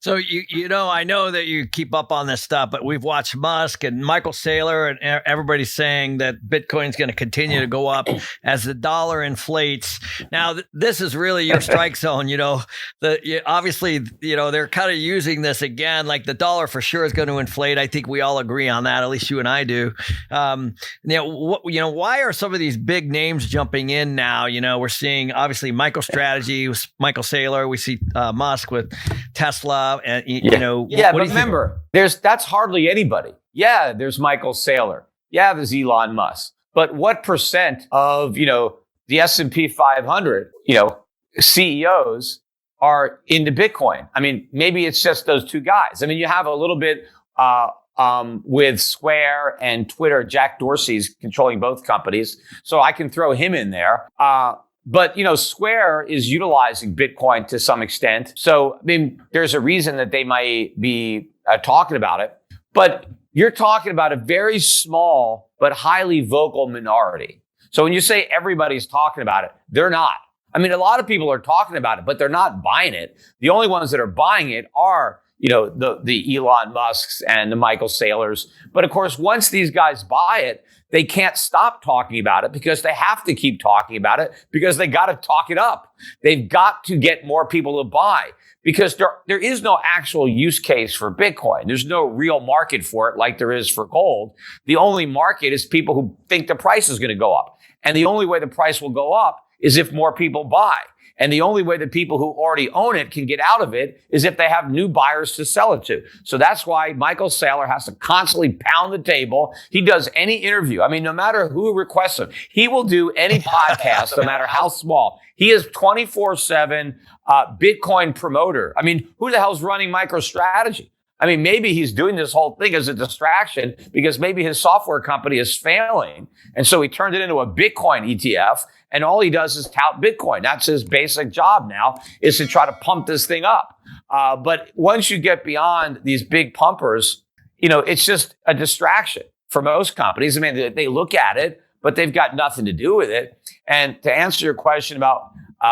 So I know that you keep up on this stuff, but we've watched Musk and Michael Saylor and everybody's saying that Bitcoin's going to continue to go up as the dollar inflates. Now, this is really your strike zone. Obviously, they're kind of using this again, like the dollar for sure is going to inflate. I think we all agree on that. At least you and I do. Why are some of these big names jumping in now? We're seeing obviously MicroStrategy, Michael Saylor. We see Musk with Tesla. And but remember, that's hardly anybody. Yeah, there's Michael Saylor. Yeah, there's Elon Musk. But what percent of the S&P 500 CEOs are into Bitcoin? I mean, maybe it's just those two guys. I mean, you have a little bit with Square and Twitter. Jack Dorsey's controlling both companies, so I can throw him in there. But, Square is utilizing Bitcoin to some extent. So, I mean, there's a reason that they might be talking about it. But you're talking about a very small but highly vocal minority. So when you say everybody's talking about it, they're not. I mean, a lot of people are talking about it, but they're not buying it. The only ones that are buying it are, the Elon Musks and the Michael Saylors. But of course, once these guys buy it, they can't stop talking about it because they have to keep talking about it because they got to talk it up. They've got to get more people to buy because there is no actual use case for Bitcoin. There's no real market for it like there is for gold. The only market is people who think the price is going to go up. And the only way the price will go up is if more people buy. And the only way that people who already own it can get out of it is if they have new buyers to sell it to. So that's why Michael Saylor has to constantly pound the table. He does any interview. I mean, no matter who requests him, he will do any podcast, no matter how small. He is 24/7 Bitcoin promoter. I mean, who the hell's running MicroStrategy? I mean, maybe he's doing this whole thing as a distraction because maybe his software company is failing. And so he turned it into a Bitcoin ETF. And all he does is tout Bitcoin. That's his basic job now, is to try to pump this thing up. But once you get beyond these big pumpers, it's just a distraction for most companies. I mean, they look at it, but they've got nothing to do with it. And to answer your question about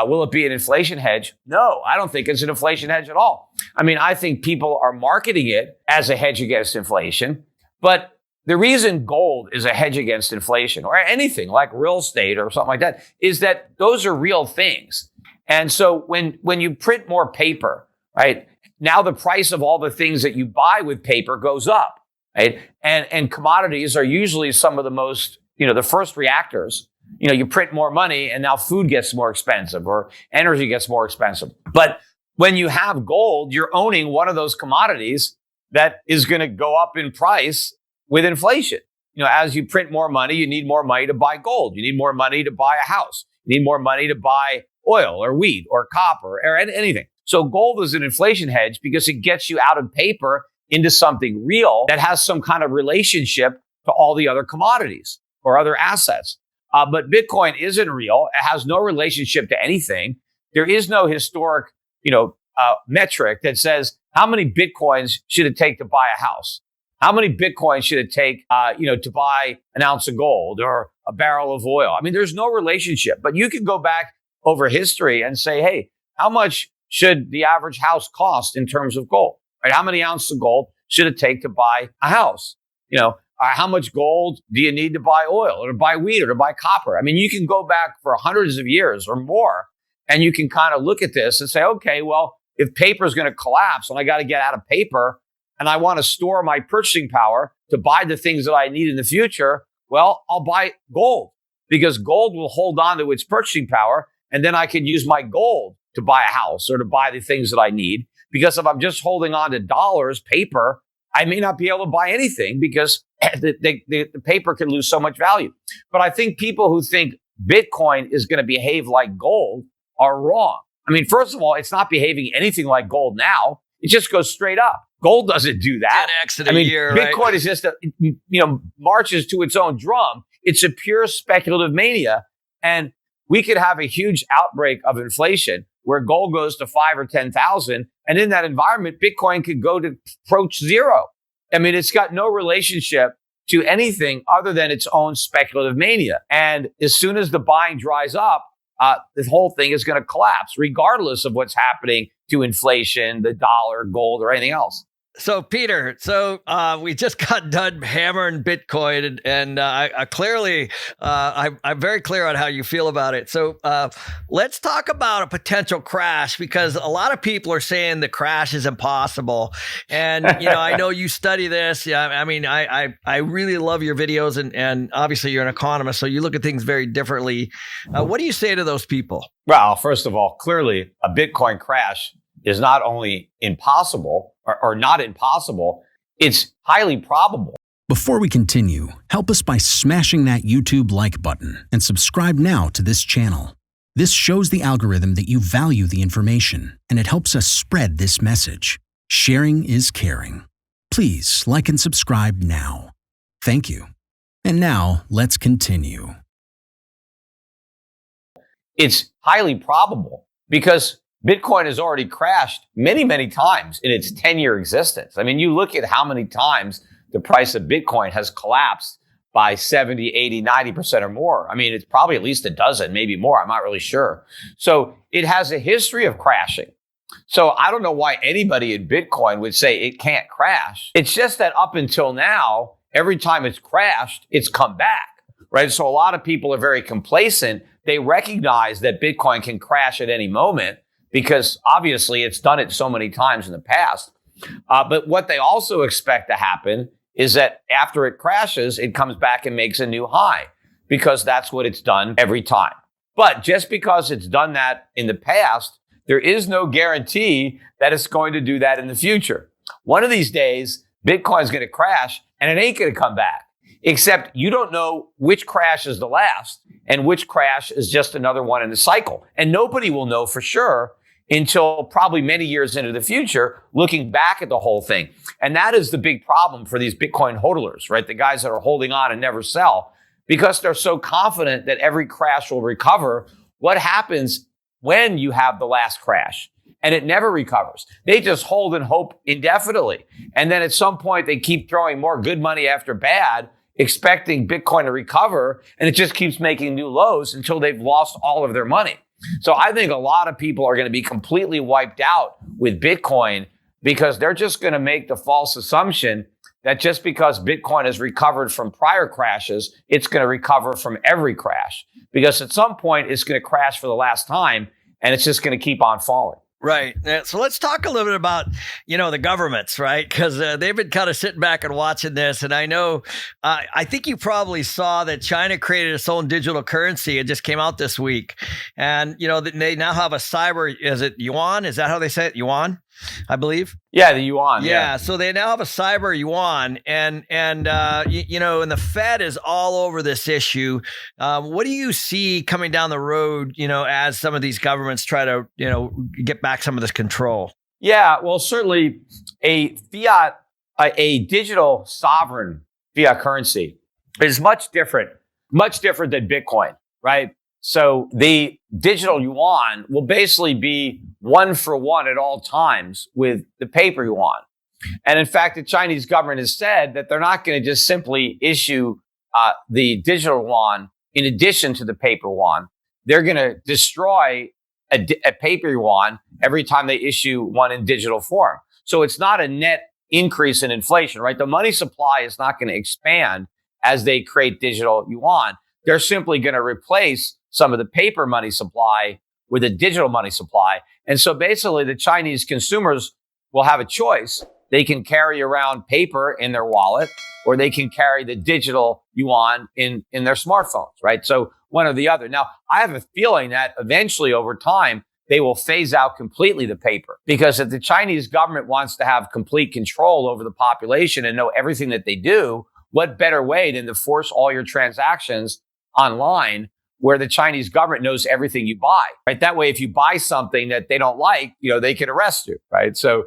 will it be an inflation hedge? No, I don't think it's an inflation hedge at all. I mean, I think people are marketing it as a hedge against inflation, but the reason gold is a hedge against inflation or anything like real estate or something like that is that those are real things. And so when you print more paper, right, now the price of all the things that you buy with paper goes up, right? And commodities are usually some of the most, the first reactors. You print more money and now food gets more expensive or energy gets more expensive. But when you have gold, you're owning one of those commodities that is going to go up in price with inflation. As you print more money, you need more money to buy gold. You need more money to buy a house. You need more money to buy oil or wheat or copper or anything. So gold is an inflation hedge because it gets you out of paper into something real that has some kind of relationship to all the other commodities or other assets. But Bitcoin isn't real. It has no relationship to anything. There is no historic, metric that says how many Bitcoins should it take to buy a house? How many Bitcoins should it take, to buy an ounce of gold or a barrel of oil? I mean, there's no relationship, but you can go back over history and say, hey, how much should the average house cost in terms of gold? Right? How many ounces of gold should it take to buy a house? How much gold do you need to buy oil or to buy wheat or to buy copper? I mean, you can go back for hundreds of years or more, and you can kind of look at this and say, okay, well, if paper is going to collapse and I got to get out of paper, and I want to store my purchasing power to buy the things that I need in the future, well, I'll buy gold because gold will hold on to its purchasing power. And then I can use my gold to buy a house or to buy the things that I need. Because if I'm just holding on to dollars, paper, I may not be able to buy anything because the paper can lose so much value. But I think people who think Bitcoin is going to behave like gold are wrong. I mean, first of all, it's not behaving anything like gold now. It just goes straight up. Gold doesn't do that. 10x in a year, Bitcoin right? is just marches to its own drum. It's a pure speculative mania. And we could have a huge outbreak of inflation where gold goes to 5 or 10,000. And in that environment, Bitcoin could go to approach zero. I mean, it's got no relationship to anything other than its own speculative mania. And as soon as the buying dries up, this whole thing is going to collapse, regardless of what's happening to inflation, the dollar, gold, or anything else. So, Peter, we just got done hammering Bitcoin, and I'm very clear on how you feel about it. So, let's talk about a potential crash, because a lot of people are saying the crash is impossible. And I know you study this. I mean, I really love your videos, and obviously you're an economist, so you look at things very differently. What do you say to those people? Well, first of all, clearly a Bitcoin crash is not only impossible or not impossible, it's highly probable. Before we continue, help us by smashing that YouTube like button and subscribe now to this channel. This shows the algorithm that you value the information, and it helps us spread this message. Sharing is caring. Please like and subscribe now. Thank you. And now let's continue. It's highly probable because Bitcoin has already crashed many, many times in its 10-year existence. I mean, you look at how many times the price of Bitcoin has collapsed by 70, 80, 90% or more. I mean, it's probably at least a dozen, maybe more. I'm not really sure. So it has a history of crashing. So I don't know why anybody in Bitcoin would say it can't crash. It's just that up until now, every time it's crashed, it's come back, right? So a lot of people are very complacent. They recognize that Bitcoin can crash at any moment, because obviously it's done it so many times in the past. But what they also expect to happen is that after it crashes, it comes back and makes a new high, because that's what it's done every time. But just because it's done that in the past, there is no guarantee that it's going to do that in the future. One of these days, Bitcoin is going to crash and it ain't going to come back, except you don't know which crash is the last and which crash is just another one in the cycle. And nobody will know for sure until probably many years into the future, looking back at the whole thing. And that is the big problem for these Bitcoin hodlers, right? The guys that are holding on and never sell, because they're so confident that every crash will recover. What happens when you have the last crash and it never recovers? They just hold and hope indefinitely. And then at some point, they keep throwing more good money after bad, expecting Bitcoin to recover, and it just keeps making new lows until they've lost all of their money. So I think a lot of people are going to be completely wiped out with Bitcoin, because they're just going to make the false assumption that just because Bitcoin has recovered from prior crashes, it's going to recover from every crash, because at some point it's going to crash for the last time and it's just going to keep on falling. Right. So let's talk a little bit about, the governments, right? Because they've been kind of sitting back and watching this. And I know, I think you probably saw that China created its own digital currency. It just came out this week. And, they now have a cyber, is it yuan? Is that how they say it? Yuan, I believe. Yeah, the yuan. Yeah. So they now have a cyber yuan, and the Fed is all over this issue. What do you see coming down the road, as some of these governments try to, get back some of this control? Yeah, well, certainly a digital sovereign fiat currency is much different than Bitcoin, right? So the digital yuan will basically be one for one at all times with the paper yuan. And in fact, the Chinese government has said that they're not going to just simply issue the digital yuan in addition to the paper yuan. They're going to destroy a paper yuan every time they issue one in digital form. So it's not a net increase in inflation, right? The money supply is not going to expand as they create digital yuan. They're simply going to replace some of the paper money supply with a digital money supply. And so basically the Chinese consumers will have a choice. They can carry around paper in their wallet, or they can carry the digital yuan in their smartphones, right? So one or the other. Now, I have a feeling that eventually over time, they will phase out completely the paper, because if the Chinese government wants to have complete control over the population and know everything that they do, what better way than to force all your transactions online, where the Chinese government knows everything you buy, right? That way, if you buy something that they don't like, they can arrest you, right? So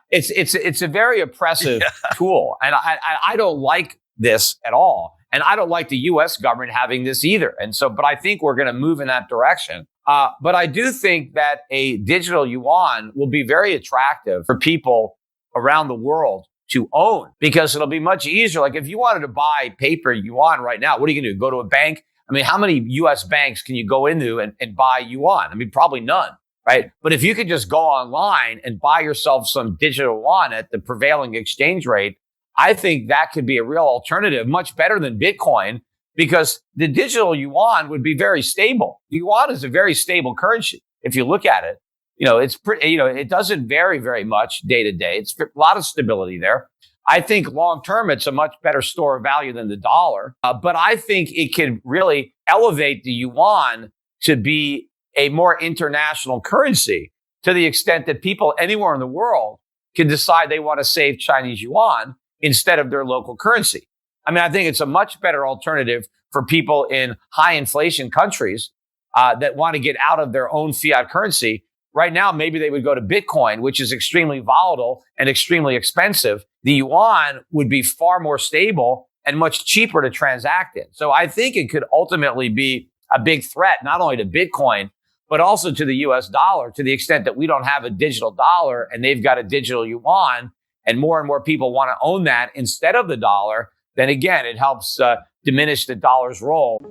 it's a very oppressive tool, and I don't like this at all, and I don't like the U.S. government having this either. And so, but I think we're going to move in that direction. But I do think that a digital yuan will be very attractive for people around the world to own, because it'll be much easier. Like if you wanted to buy paper yuan right now, what are you going to do? Go to a bank? I mean, how many US banks can you go into and buy yuan? I mean, probably none, right? But if you could just go online and buy yourself some digital yuan at the prevailing exchange rate, I think that could be a real alternative, much better than Bitcoin, because the digital yuan would be very stable. Yuan is a very stable currency. If you look at it, it's pretty, it doesn't vary very much day to day. It's a lot of stability there. I think long term, it's a much better store of value than the dollar. But I think it can really elevate the yuan to be a more international currency to the extent that people anywhere in the world can decide they want to save Chinese yuan instead of their local currency. I mean, I think it's a much better alternative for people in high inflation countries that want to get out of their own fiat currency. Right now, maybe they would go to Bitcoin, which is extremely volatile and extremely expensive. The yuan would be far more stable and much cheaper to transact in. So I think it could ultimately be a big threat, not only to Bitcoin, but also to the US dollar, to the extent that we don't have a digital dollar and they've got a digital yuan, and more people want to own that instead of the dollar. Then again, it helps diminish the dollar's role.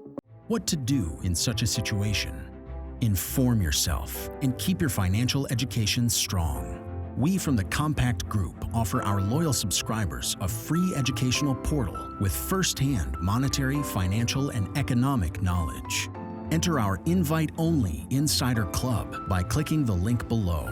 What to do in such a situation? Inform yourself and keep your financial education strong. We from the Compact Group offer our loyal subscribers a free educational portal with first-hand monetary, financial, and economic knowledge. Enter our invite-only Insider Club by clicking the link below.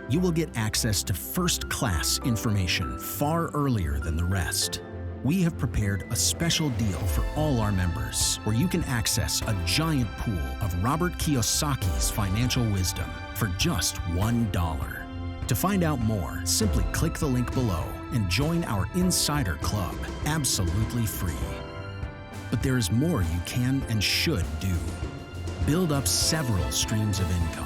You will get access to first-class information far earlier than the rest. We have prepared a special deal for all our members where you can access a giant pool of Robert Kiyosaki's financial wisdom for just $1. To find out more, simply click the link below and join our Insider Club absolutely free. But there is more you can and should do. Build up several streams of income.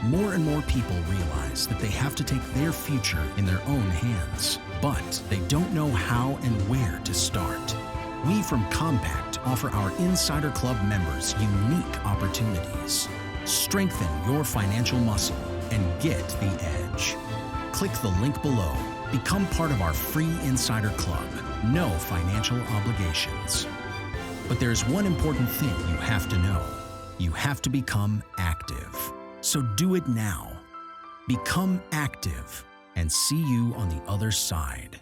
More and more people realize that they have to take their future in their own hands, but they don't know how and where to start. We from Compact offer our Insider Club members unique opportunities. Strengthen your financial muscle and get the edge. Click the link below. Become part of our free Insider Club. No financial obligations. But there's one important thing you have to know. You have to become active. So do it now. Become active and see you on the other side.